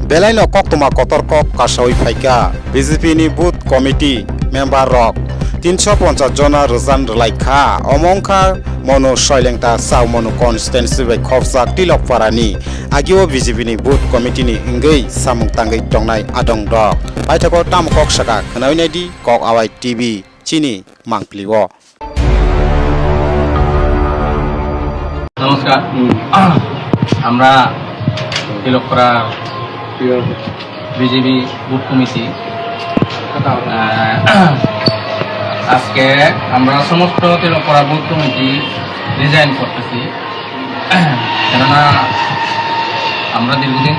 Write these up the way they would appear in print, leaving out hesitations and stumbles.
बेलायनो कक्तमा कतर्क कासावै फाइका BJP नि booth committee member रक 350 जना रजान रलाइखा अमंखा मनु सयलेंटा साव मनु कन्स्टिट्युएन्सि बै खफसा तिलकपारानि आगिओ बीजेपी नि बुथ कमिटी नि हिंगै सामुं तांगै दंनाय आदं दक बायथाको तामकक साका खोनायनायदि कक आवाय टीवी चिनी मांगप्लिओ। नमस्कार আমরা তিলকপাড়া বিজেপি বুথ কমিটি আজকে আমরা সমস্ত তিলকপাড়া বুথ কমিটি রিজাইন করতেছি, কেননা আমরা দীর্ঘদিন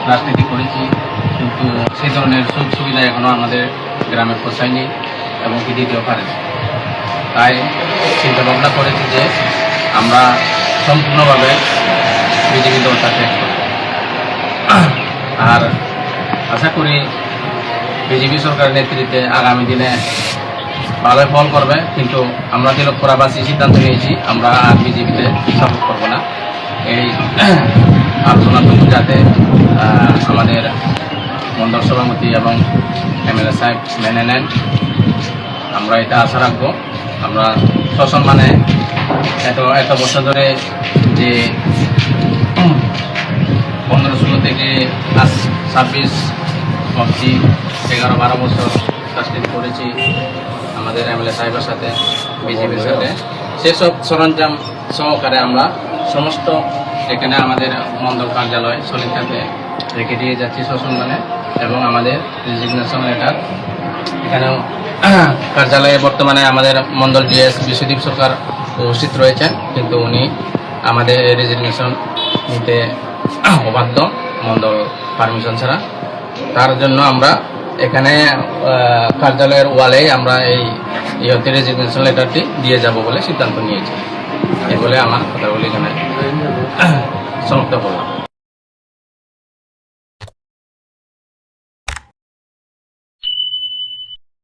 রাজনীতি করেছি কিন্তু সেই ধরনের সুযোগ সুবিধা এখনও আমাদের গ্রামে পৌঁছায়নি এবং কি দিতেও পারেনি। তাই চিন্তা ভাবনা করেছি যে আমরা সম্পূর্ণভাবে বিজেপি দলটা ত্যাগ করব। আর আশা করি বিজেপি সরকারের নেতৃত্বে আগামী দিনে ভালো ফল করবে, কিন্তু আমরা তিলকপাড়াবাসী সিদ্ধান্ত নিয়েছি আমরা আর বিজেপিতে সাপোর্ট করবো না। এই আলোচনাটুকু যাতে আমাদের মণ্ডল সভাপতি এবং এমএলএ সাহেব মেনে নেন, আমরা এটা আশা রাখবো। আমরা সসম্মানে এত বছর ধরে যে 15-16 থেকে 26 অবধি 11-12 বছর রাজনীতি করেছি আমাদের এমএলএ সাহেবের সাথে, বিজেপির সাথে। সেসব সরঞ্জাম সহকারে আমরা সমস্ত এখানে আমাদের মণ্ডল কার্যালয় সলিতাতে রেখে দিয়ে যাচ্ছি সসম্মানে, এবং আমাদের রেজিগনেশন লেটার এখানেও কার্যালয়ে বর্তমানে আমাদের মণ্ডল ডিএস বিশ্বদীপ সরকার উপস্থিত রয়েছেন, কিন্তু উনি আমাদের রেজিগনেশন নিতে অবাধ্য মণ্ডল পারমিশন ছাড়া। তার জন্য আমরা এখানে কার্যালয়ের ওয়ালেই আমরা এই রেজিগনেশন লেটারটি দিয়ে যাব বলে সিদ্ধান্ত নিয়েছি। এই বলে আমার কথা বলে এখানে সমাপ্ত করলাম।